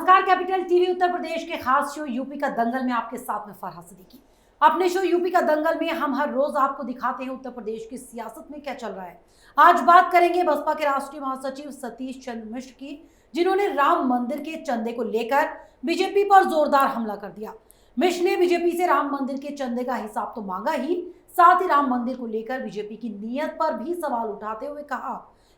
नमस्कार, capital TV Uttar Pradesh के खास शो यूपी का दंगल में आपके साथ में फरहा सिद्दीकी। अपने शो यूपी का दंगल में हम हर रोज आपको दिखाते हैं उत्तर प्रदेश की सियासत में क्या चल रहा है। आज बात करेंगे बसपा के राष्ट्रीय महासचिव सतीश चंद्र मिश्र की, जिन्होंने राम मंदिर के चंदे को लेकर बीजेपी पर जोरदार हमला कर दिया। मिश्र ने बीजेपी से राम मंदिर के चंदे का हिसाब तो मांगा ही, साथ ही राम मंदिर को लेकर बीजेपी की नीयत पर भी सवाल उठाते हुए कहा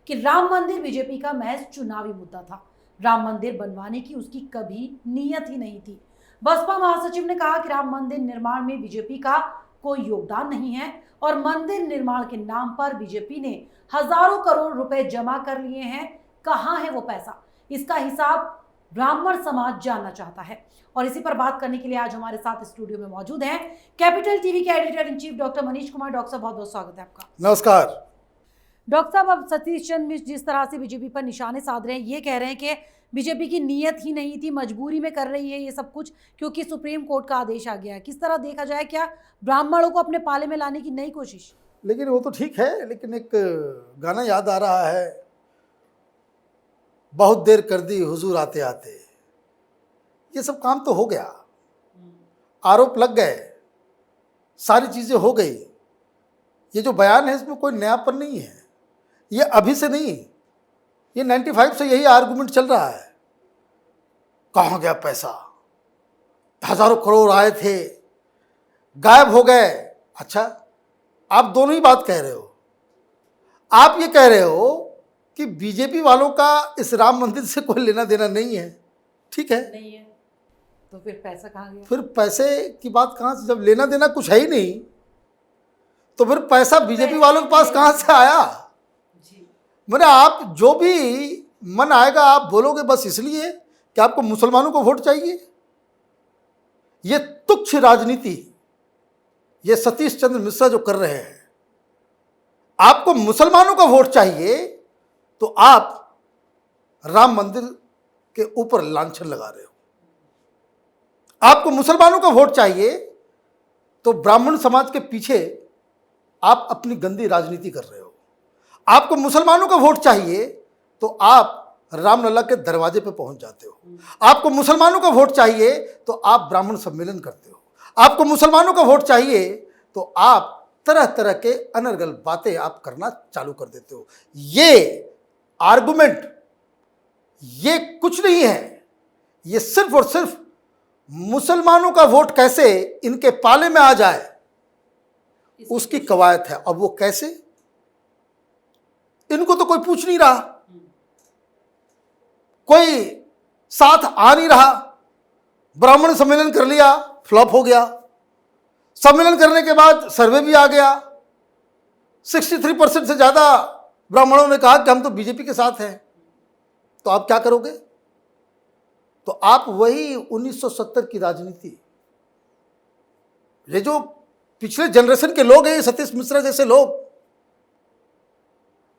कि राम मंदिर बीजेपी का महज चुनावी मुद्दा था। राम मंदिर बनवाने की उसकी कभी नीयत ही नहीं थी। बसपा महासचिव ने कहा कि राम मंदिर निर्माण में बीजेपी का कोई योगदान नहीं है और मंदिर निर्माण के नाम पर बीजेपी ने हजारों करोड़ रुपए जमा कर लिए हैं। कहां है वो पैसा? इसका हिसाब ब्राह्मण समाज जानना चाहता है। और इसी पर बात करने के लिए आज हमारे साथ स्टूडियो में मौजूद हैं कैपिटल टीवी के editor in chief doctor Manish Kumar. Doctor साहब, बहुत बहुत स्वागत है आपका। नमस्कार डॉक्टर साहब, अब सतीश चंद्र मिश्र जिस तरह से बीजेपी पर निशाने साध रहे हैं, ये कह रहे हैं कि बीजेपी की नीयत ही नहीं थी, मजबूरी में कर रही है ये सब कुछ क्योंकि सुप्रीम कोर्ट का आदेश आ गया है। किस तरह देखा जाए, क्या ब्राह्मणों को अपने पाले में लाने की नई कोशिश? लेकिन वो तो ठीक है, लेकिन एक गाना याद आ रहा है, बहुत देर कर दी हुजूर आते आते। ये सब काम तो हो गया, आरोप लग गए, सारी चीज़ें हो गई। ये जो बयान है इसमें कोई नयापन नहीं है, ये अभी से नहीं, ये 95 से यही आर्गुमेंट चल रहा है। कहाँ गया पैसा? हजारों करोड़ आए थे, गायब हो गए। अच्छा, आप दोनों ही बात कह रहे हो। आप ये कह रहे हो कि बीजेपी वालों का इस राम मंदिर से कोई लेना देना नहीं है, ठीक है, नहीं है तो फिर पैसा कहाँ गया? फिर पैसे की बात कहाँ से? जब लेना देना कुछ है ही नहीं तो फिर पैसा बीजेपी वालों के पास कहाँ से आया? मैंने आप जो भी मन आएगा आप बोलोगे, बस इसलिए कि आपको मुसलमानों को वोट चाहिए। ये तुच्छ राजनीति ये सतीश चंद्र मिश्रा जो कर रहे हैं, आपको मुसलमानों का वोट चाहिए तो आप राम मंदिर के ऊपर लांछन लगा रहे हो। आपको मुसलमानों का वोट चाहिए तो ब्राह्मण समाज के पीछे आप अपनी गंदी राजनीति कर रहे हो। आपको मुसलमानों का वोट चाहिए तो आप रामलला के दरवाजे पे पहुंच जाते हो। आपको मुसलमानों का वोट चाहिए तो आप ब्राह्मण सम्मेलन करते हो। आपको मुसलमानों का वोट चाहिए तो आप तरह तरह के अनर्गल बातें आप करना चालू कर देते हो। ये आर्गुमेंट ये कुछ नहीं है, ये सिर्फ और सिर्फ मुसलमानों का वोट कैसे इनके पाले में आ जाए उसकी कवायद है। अब वो कैसे, इनको तो कोई पूछ नहीं रहा, कोई साथ आ नहीं रहा। ब्राह्मण सम्मेलन कर लिया, फ्लॉप हो गया। सम्मेलन करने के बाद सर्वे भी आ गया, 63% से ज्यादा ब्राह्मणों ने कहा कि हम तो बीजेपी के साथ हैं। तो आप क्या करोगे? तो आप वही 1970 की राजनीति, ये जो पिछले जनरेशन के लोग हैं, सतीश मिश्रा जैसे लोग,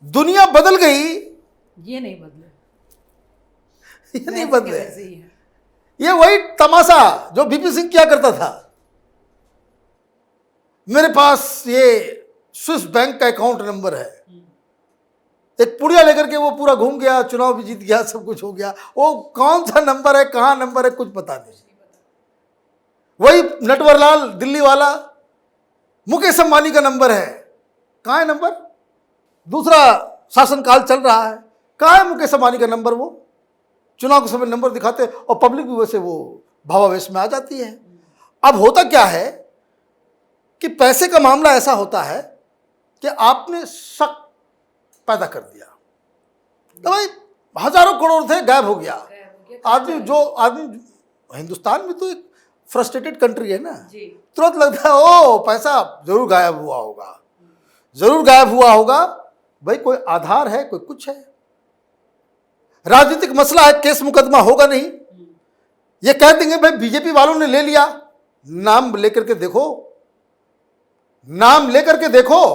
दुनिया बदल गई, ये नहीं बदले, ये नहीं बदले। ये वही तमाशा जो बीपी सिंह किया करता था। मेरे पास ये स्विस बैंक का अकाउंट नंबर है, एक पुड़िया लेकर के वो पूरा घूम गया, चुनाव भी जीत गया, सब कुछ हो गया। वो कौन सा नंबर है, कहां नंबर है, कुछ पता नहीं। वही नटवरलाल दिल्ली वाला, मुकेश अंबानी का नंबर है, कहां है नंबर? दूसरा शासनकाल चल रहा है, कहां है मुकेश अंबानी का नंबर? वो चुनाव के समय नंबर दिखाते और पब्लिक भी वैसे वो भावावेश में आ जाती है। अब होता क्या है कि पैसे का मामला ऐसा होता है कि आपने शक पैदा कर दिया, तो भाई हजारों करोड़ थे, गायब हो गया। आदमी हिंदुस्तान में तो एक फ्रस्ट्रेटेड कंट्री है ना, तुरंत लगता है ओ पैसा जरूर गायब हुआ होगा, जरूर गायब हुआ होगा। भाई कोई आधार है, कोई कुछ है, राजनीतिक मसला है, केस मुकदमा होगा नहीं। ये कह देंगे भाई बीजेपी वालों ने ले लिया। नाम लेकर के देखो, नाम लेकर के देखो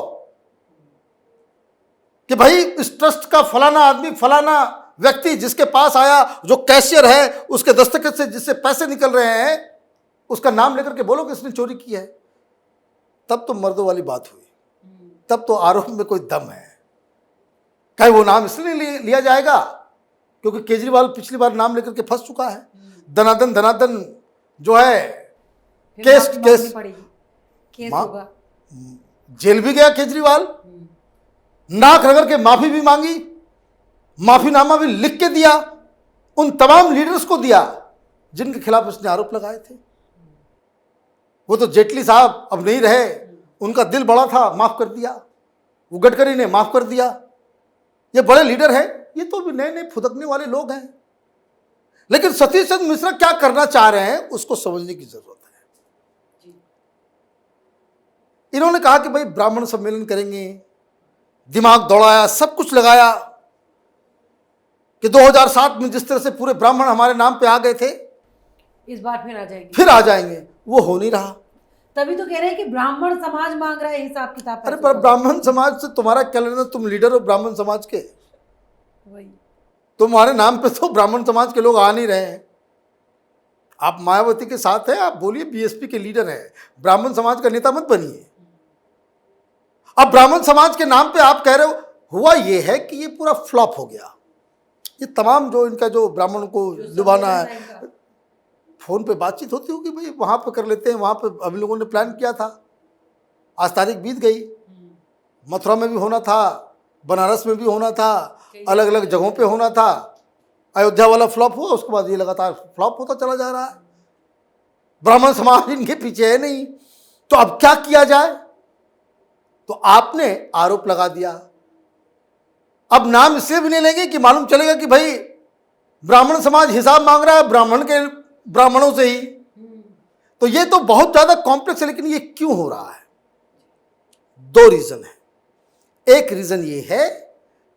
कि भाई इस ट्रस्ट का फलाना आदमी, फलाना व्यक्ति जिसके पास आया, जो कैशियर है, उसके दस्तखत से जिससे पैसे निकल रहे हैं, उसका नाम लेकर के बोलो कि इसने चोरी की है। तब तो मर्दों वाली बात हुई, तब तो आरोप में कोई दम है। कहीं वो नाम इसलिए लिया जाएगा क्योंकि केजरीवाल पिछली बार नाम लेकर के फंस चुका है। धनादन धनादन जो है फिर केस माफी केस मांगनी पड़ेगी, केस मा- होगा। जेल भी गया केजरीवाल, नाक रगड़ के माफी भी मांगी, माफीनामा भी लिख के दिया, उन तमाम लीडर्स को दिया जिनके खिलाफ उसने आरोप लगाए थे। वो तो जेटली साहब अब नहीं रहे, उनका दिल बड़ा था, माफ कर दिया। वो गडकरी ने माफ कर दिया। ये बड़े लीडर हैं, ये तो भी नए नए फुदकने वाले लोग हैं। लेकिन सतीश चंद्र मिश्रा क्या करना चाह रहे हैं उसको समझने की जरूरत है। इन्होंने कहा कि भाई ब्राह्मण सम्मेलन करेंगे, दिमाग दौड़ाया, सब कुछ लगाया कि 2007 में जिस तरह से पूरे ब्राह्मण हमारे नाम पे आ गए थे, इस बार फिर आ जाएंगे, फिर आ जाएंगे। वो हो नहीं रहा। तभी तो कह रहे हैं कि ब्राह्मण समाज मांग रहा है हिसाब किताब। अरे पर ब्राह्मण समाज से तुम्हारा क्या लेना? तुम लीडर हो ब्राह्मण समाज के, वही तुम्हारे नाम पे तो ब्राह्मण समाज के लोग आ नहीं रहे हैं। आप मायावती के साथ हैं, आप बोलिए बीएसपी के लीडर हैं, ब्राह्मण समाज का नेता मत बनिए। अब ब्राह्मण समाज के नाम पे आप कह रहे हो, हुआ ये है कि ये पूरा फ्लॉप हो गया। ये तमाम जो इनका जो ब्राह्मण को लुभाना है, फोन पे बातचीत होती होगी, भाई वहां पे कर लेते हैं, वहां पे हम लोगों ने प्लान किया था, आज तारीख बीत गई। मथुरा में भी होना था, बनारस में भी होना था, अलग अलग जगहों पे होना था। अयोध्या वाला फ्लॉप हुआ, उसके बाद ये लगातार फ्लॉप होता चला जा रहा है। ब्राह्मण समाज इनके पीछे है नहीं, तो अब क्या किया जाए? तो आपने आरोप लगा दिया। अब नाम इसलिए भी नहीं लेंगे कि मालूम चलेगा कि भाई ब्राह्मण समाज हिसाब मांग रहा है ब्राह्मणों से ही। तो ये तो बहुत ज्यादा कॉम्प्लेक्स है। लेकिन ये क्यों हो रहा है? दो रीजन है। एक रीजन ये है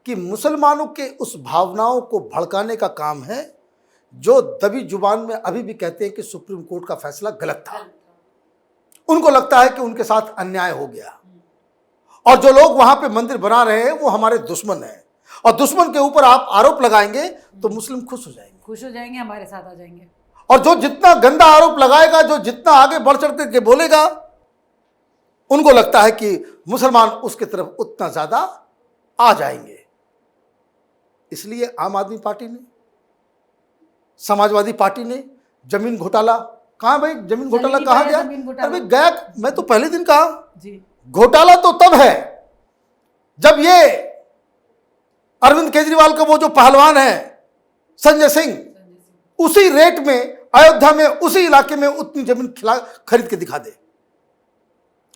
कि मुसलमानों के उस भावनाओं को भड़काने का काम है जो दबी जुबान में अभी भी कहते हैं कि सुप्रीम कोर्ट का फैसला गलत था। उनको लगता है कि उनके साथ अन्याय हो गया, और जो लोग वहां पे मंदिर बना रहे हैं वो हमारे दुश्मन हैं, और दुश्मन के ऊपर आप आरोप लगाएंगे तो मुस्लिम खुश हो जाएंगे, हमारे साथ आ जाएंगे। और जो जितना गंदा आरोप लगाएगा, जो जितना आगे बढ़ चढ़ करके बोलेगा, उनको लगता है कि मुसलमान उसके तरफ उतना ज्यादा आ जाएंगे। इसलिए आम आदमी पार्टी ने, समाजवादी पार्टी ने जमीन घोटाला, कहां भाई जमीन घोटाला कहां गया? अरे भाई गया, मैं तो पहले दिन कहा जी, घोटाला तो तब है जब ये अरविंद केजरीवाल का वो जो पहलवान है संजय सिंह, उसी रेट में अयोध्या में उसी इलाके में उतनी जमीन खरीद के दिखा दे,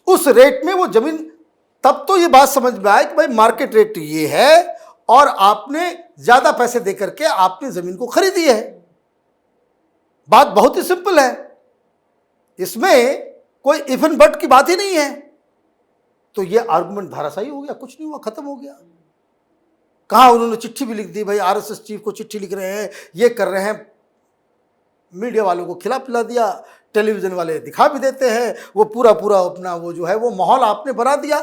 उस रेट में वो जमीन। तब तो ये बात समझ में आए कि भाई मार्केट रेट ये है और आपने ज्यादा पैसे देकर के आपने जमीन को खरीदी है। बात बहुत ही सिंपल है, इसमें कोई इफ एंड बट की बात ही नहीं है। तो ये आर्गुमेंट धाराशायी हो गया, कुछ नहीं हुआ, खत्म हो गया। कहा उन्होंने चिट्ठी भी लिख दी, भाई आरएसएस चीफ को चिट्ठी लिख रहे हैं, ये कर रहे हैं, मीडिया वालों को खिला पिला दिया, टेलीविजन वाले दिखा भी देते हैं, वो पूरा अपना वो जो है वो माहौल आपने बना दिया।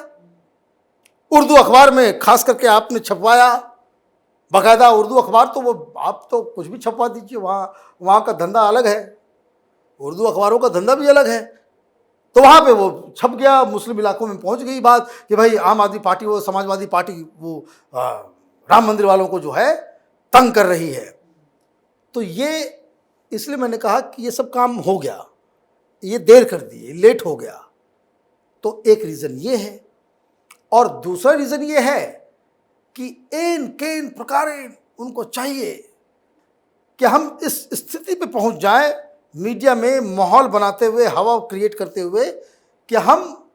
उर्दू अखबार में खास करके आपने छपवाया, बाकायदा उर्दू अखबार, तो वो आप तो कुछ भी छपवा दीजिए, वहाँ का धंधा अलग है, उर्दू अखबारों का धंधा भी अलग है। तो वहाँ पे वो छप गया, मुस्लिम इलाकों में पहुँच गई बात कि भाई आम आदमी पार्टी, वो समाजवादी पार्टी, वो राम मंदिर वालों को जो है तंग कर रही है। तो ये इसलिए मैंने कहा कि ये सब काम हो गया, ये देर कर दी, लेट हो गया। तो एक रीज़न ये है, और दूसरा रीज़न ये है कि इन प्रकार उनको चाहिए कि हम इस स्थिति पे पहुंच जाएं, मीडिया में माहौल बनाते हुए, हवा क्रिएट करते हुए, कि हम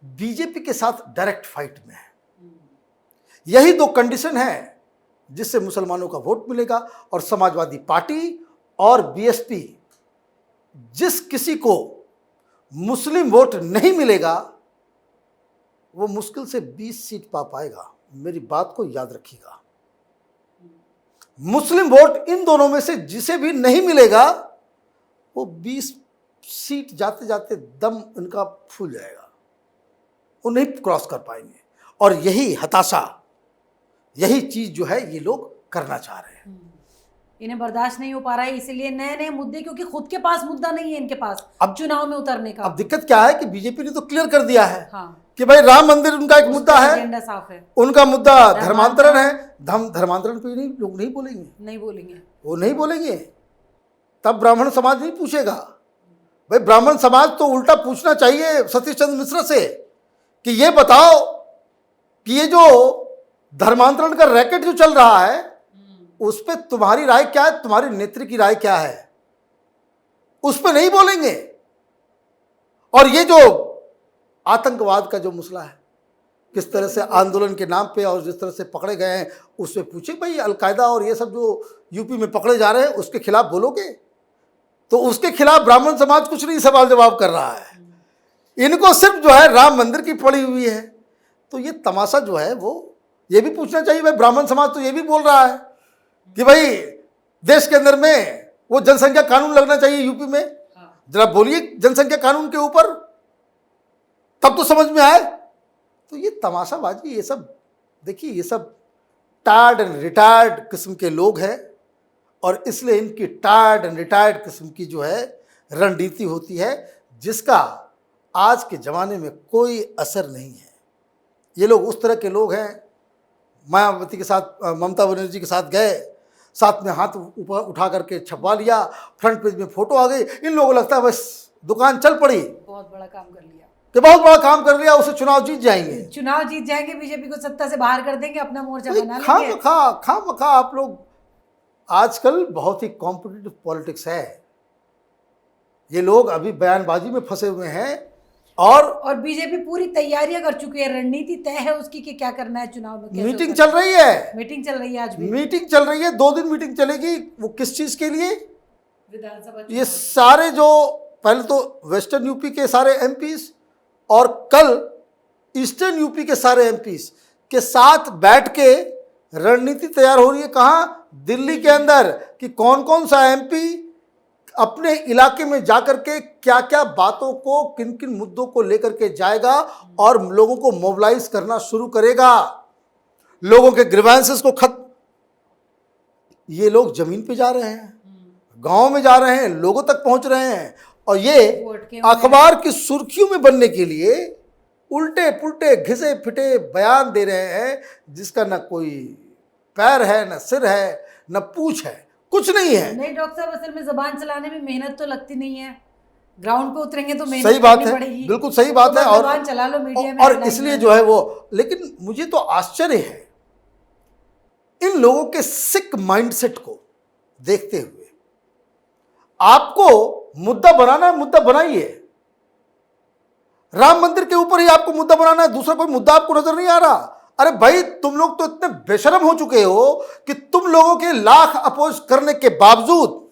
बीजेपी के साथ डायरेक्ट फाइट में हैं। यही दो कंडीशन है जिससे मुसलमानों का वोट मिलेगा। और समाजवादी पार्टी और बीएसपी, जिस किसी को मुस्लिम वोट नहीं मिलेगा वो मुश्किल से 20 सीट पा पाएगा। मेरी बात को याद रखिएगा, मुस्लिम वोट इन दोनों में से जिसे भी नहीं मिलेगा वो 20 सीट जाते जाते दम इनका फूल जाएगा, वो नहीं क्रॉस कर पाएंगे। और यही हताशा, यही चीज जो है ये लोग करना चाह रहे हैं। इन्हें बर्दाश्त नहीं हो पा रहा है, इसीलिए नए नए मुद्दे, क्योंकि खुद के पास मुद्दा नहीं है इनके पास अब चुनाव में उतरने का। अब दिक्कत क्या है कि बीजेपी ने तो क्लियर कर दिया है हाँ, कि भाई राम मंदिर उनका एक मुद्दा है, एजेंडा साफ है। उनका मुद्दा धर्मांतरण है। धर्मांतरण पे नहीं, लोग नहीं बोलेंगे, नहीं बोलेंगे, वो नहीं बोलेंगे, तब ब्राह्मण समाज नहीं पूछेगा। भाई ब्राह्मण समाज तो उल्टा पूछना चाहिए सतीश चंद्र मिश्रा से कि ये बताओ कि ये जो धर्मांतरण का रैकेट जो चल रहा है उस पर तुम्हारी राय क्या है, तुम्हारी नेत्री की राय क्या है, उस पर नहीं बोलेंगे। और ये जो आतंकवाद का जो मसला है, किस तरह से आंदोलन के नाम पे और जिस तरह से पकड़े गए हैं, उससे पूछे भाई अलकायदा और ये सब जो यूपी में पकड़े जा रहे हैं उसके खिलाफ बोलोगे? तो उसके खिलाफ ब्राह्मण समाज कुछ नहीं सवाल जवाब कर रहा है, इनको सिर्फ जो है राम मंदिर की पड़ी हुई है। तो ये तमाशा जो है वो ये भी पूछना चाहिए। भाई ब्राह्मण समाज तो ये भी बोल रहा है कि भाई देश के अंदर में वो जनसंख्या कानून लगना चाहिए यूपी में। जरा बोलिए जनसंख्या कानून के ऊपर, तब तो समझ में आए। तो ये तमाशाबाजी, ये सब देखिए, ये सब टायर्ड एंड रिटायर्ड किस्म के लोग हैं और इसलिए इनकी टायर्ड एंड रिटायर्ड किस्म की जो है रणनीति होती है जिसका आज के ज़माने में कोई असर नहीं है। ये लोग उस तरह के लोग हैं, मायावती के साथ, ममता बनर्जी के साथ गए, साथ में हाथ ऊपर उठा करके छपवा लिया, फ्रंट पेज में फोटो आ गई, इन लोगों को लगता है बस दुकान चल पड़ी, बहुत बड़ा काम कर लिया, कि बहुत बड़ा काम कर लिया, उसे चुनाव जीत जाएंगे, चुनाव जीत जाएंगे, बीजेपी को सत्ता से बाहर कर देंगे, अपना मोर्चा बना लेंगे। खामखा आप लोग, आजकल बहुत ही कॉम्पिटिटिव पॉलिटिक्स है, ये लोग अभी बयानबाजी में फंसे हुए हैं। और बीजेपी पूरी तैयारियां कर चुकी है, रणनीति तय है उसकी कि क्या करना है चुनाव में। मीटिंग चल रही है, मीटिंग चल रही है, आज भी मीटिंग चल रही है, 2 दिन मीटिंग चलेगी। वो किस चीज के लिए? विधानसभा, ये सारे जो पहले तो वेस्टर्न यूपी के सारे एमपीस और कल ईस्टर्न यूपी के सारे एमपीस के साथ बैठ के रणनीति तैयार हो रही है। कहाँ? दिल्ली के अंदर, कि कौन कौन सा एमपी अपने इलाके में जाकर के क्या क्या बातों को, किन किन मुद्दों को लेकर के जाएगा और लोगों को मोबिलाइज करना शुरू करेगा, लोगों के ग्रीवेंसेस को खत्म। ये लोग जमीन पे जा रहे हैं, गांव में जा रहे हैं, लोगों तक पहुंच रहे हैं और ये अखबार की सुर्खियों में बनने के लिए उल्टे पुल्टे घिसे फिटे बयान दे रहे हैं जिसका न कोई पैर है, न सिर है, न पूछ है, कुछ नहीं है। नहीं डॉक्टर साहब, असल में जबान चलाने में मेहनत तो लगती नहीं है, ग्राउंड पे उतरेंगे तो मेहनत सही बात है, पड़ेगी। बिल्कुल सही बात है। तो और जबान चला लो मीडिया में, और इसलिए जो है वो, लेकिन मुझे तो आश्चर्य है इन लोगों के सिक माइंडसेट को देखते हुए। आपको मुद्दा बनाना है, मुद्दा बनाइए, राम मंदिर के ऊपर ही आपको मुद्दा बनाना है, दूसरा कोई मुद्दा आपको नजर नहीं आ रहा। अरे भाई तुम लोग तो इतने बेशरम हो चुके हो कि तुम लोगों के लाख अपोज करने के बावजूद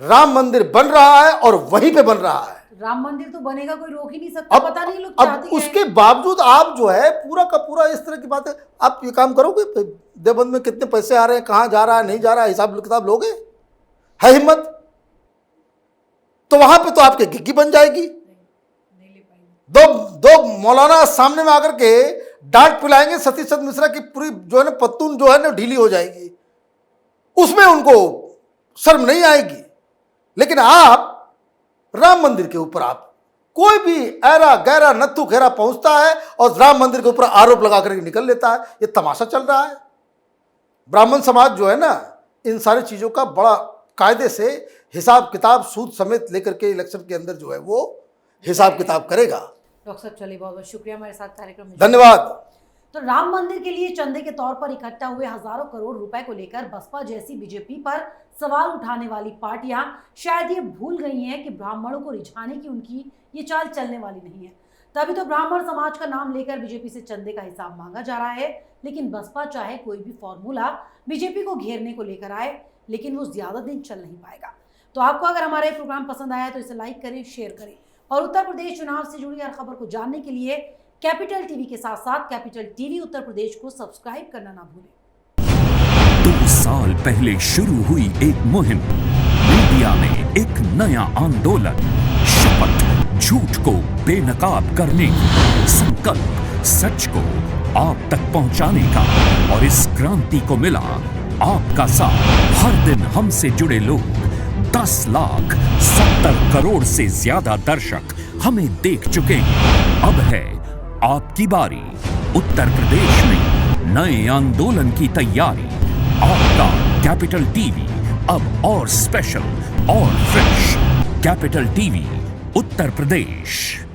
राम मंदिर बन रहा है और वहीं पे बन रहा है। राम मंदिर तो बनेगा, कोई रोक ही नहीं सकता। पता नहीं लोग चाहते हैं। उसके बावजूद आप जो है पूरा का पूरा इस तरह की बात है। आप ये काम करोगे, देवबंद में कितने पैसे आ रहे हैं, कहां जा रहा है, नहीं जा रहा है, हिसाब किताब लोगे? है हिम्मत तो वहां पे तो आपके घिग्गी बन जाएगी। दो मौलाना सामने में आकर के डांट पिलाएंगे, सतीश चंद्र मिश्रा की पूरी जो है ना पत्तून जो है ना ढीली हो जाएगी, उसमें उनको शर्म नहीं आएगी। लेकिन आप राम मंदिर के ऊपर आप कोई भी ऐरा गैरा नत्थु खेरा पहुंचता है और राम मंदिर के ऊपर आरोप लगा करके निकल लेता है। ये तमाशा चल रहा है। ब्राह्मण समाज जो है ना इन सारी चीजों का बड़ा कायदे से हिसाब किताब सूद समेत लेकर के इलेक्शन के अंदर जो है वो हिसाब किताब करेगा। डॉक्टर साहब चलिए, बहुत बहुत शुक्रिया हमारे साथ कार्यक्रम में। धन्यवाद। तो राम मंदिर के लिए चंदे के तौर पर इकट्ठा हुए हजारों करोड़ रुपए को लेकर बसपा जैसी बीजेपी पर सवाल उठाने वाली पार्टियां शायद ये भूल गई हैं कि ब्राह्मणों को रिझाने की उनकी ये चाल चलने वाली नहीं है। तभी तो ब्राह्मण समाज का नाम लेकर बीजेपी से चंदे का हिसाब मांगा जा रहा है। लेकिन बसपा चाहे कोई भी फॉर्मूला बीजेपी को घेरने को लेकर आए, लेकिन वो ज्यादा दिन चल नहीं पाएगा। तो आपको अगर हमारा ये प्रोग्राम पसंद आया तो इसे लाइक करें, शेयर करें और उत्तर प्रदेश चुनाव से जुड़ी हर खबर को जानने के लिए कैपिटल टीवी के साथ साथ कैपिटल टीवी उत्तर प्रदेश को सब्सक्राइब करना ना भूलें। 2 साल पहले शुरू हुई एक मुहिम, मीडिया में एक नया आंदोलन, शपथ झूठ को बेनकाब करने की, संकल्प सच को आप तक पहुंचाने का। और इस क्रांति को मिला आपका साथ। हर दिन हमसे जुड़े लोग 10 लाख 70 करोड़ से ज्यादा दर्शक हमें देख चुके हैं। अब है आपकी बारी। उत्तर प्रदेश में नए आंदोलन की तैयारी। आपका कैपिटल टीवी अब और स्पेशल और fresh. Capital TV Uttar Pradesh.